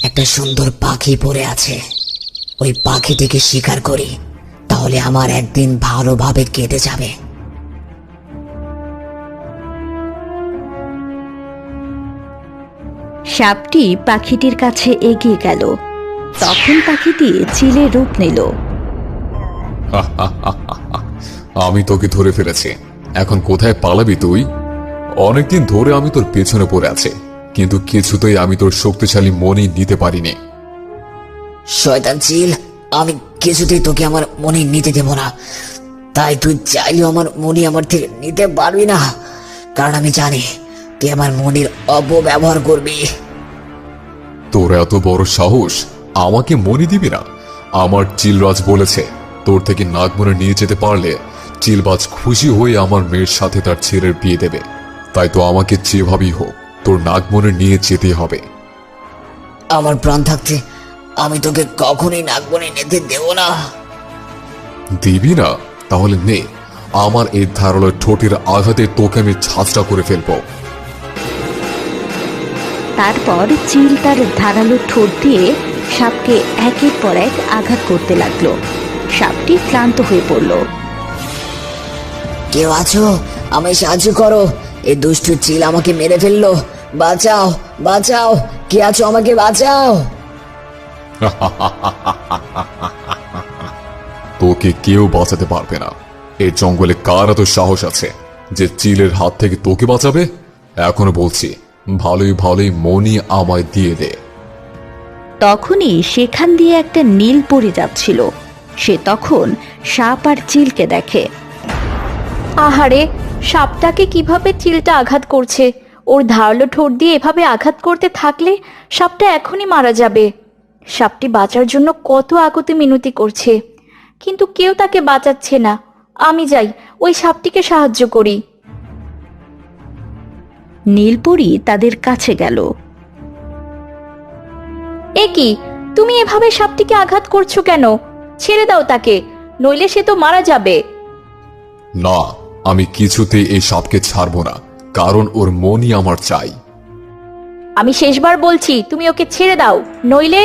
একটা সুন্দর পাখি পড়ে আছে। ওই পাখিটিকে শিকার করি, তাহলে আমার একদিন ভালোভাবে কেটে যাবে। সাপটি পাখিটির কাছে এগিয়ে গেল। তখন পাখিটি চিলের রূপ নিল। আমি তোকে ধরে ফেলেছি, এখন কোথায় পালাবি তুই? অনেকদিন ধরে আমি তোর পেছনে পড়ে আছি, কিন্তু কিছুতেই আমি তোর শক্তিশালী মনি নিতে পারিনি। শয়তান চিল, আমি কিছুতেই তোকে আমার মনি নিতে দেব না। তাই তুই চাইলেও আমার মনি আমার থেকে নিতে পারবি না, কারণ আমি জানি তুই আমার মনির অপব্যবহার করবি। তোর এত বড় সাহস, আমাকে মনি দিবি না? আমার চিলরাজ বলেছে তোর থেকে নাগমনে নিয়ে যেতে পারলে চিলবাজ খুশি হয়ে আমার মেয়ের সাথে তার ছেলের বিয়ে দেবে। তাই তো আমাকে যেভাবেই হোক তোর নাগমনে নিয়ে যেতে হবে। আমার প্রাণ থাকতে আমি তোকে কখনোই নাগমনি নিতে দেব না। দিবি না? তাহলে নে, আমার এই ধারালো ঠোঁটের আঘাতে তোকে আমি ছাঁচটা করে ফেলবো। তারপর চিল তার ধারালো ঠোঁট দিয়ে সাপকে একের পর এক আঘাত করতে লাগলো। সাপটি ক্লান্ত হয়ে পড়ল। কেউ আছো? আমায় সাহায্য করো, এই দুষ্টু চিল আমাকে মেরে ফেললো। বাঁচাও, বাঁচাও, কে আছো? আমাকে বাঁচাও। তোকে কেউ বাঁচাতে পারবে না। এই জঙ্গলে কার এত সাহস আছে যে চিলের হাত থেকে তোকে বাঁচাবে? এখনো বলছি, ভালোই ভালোই মনি আমায় দিয়ে দে। তখনই সেখান দিয়ে একটা নীল পড়ে যাচ্ছিল। সে তখন সাপ আর চিলকে দেখে। আহারে, সাপটাকে কিভাবে চিলটা আঘাত করছে! ওর ধারালো ঠোঁট দিয়ে এভাবে আঘাত করতে থাকলে সাপটা এখনই মারা যাবে। সাপটি বাঁচার জন্য কত আকুতি মিনতি করছে, কিন্তু কেউ তাকে বাঁচাচ্ছে না। আমি যাই, ওই সাপটিকে সাহায্য করি। নীলপরি তাদের কাছে গেল। এ কি, তুমি এভাবে সাপটিকে আঘাত করছো কেন? ছেড়ে দাও তাকে, নইলে সে তো মারা যাবে। না, আমি কিছুতেই এই সাপকে ছাড়বো না, কারণ ওর মনি আমার চাই। আমি শেষবার বলছি, তুমি ওকে ছেড়ে দাও, নইলে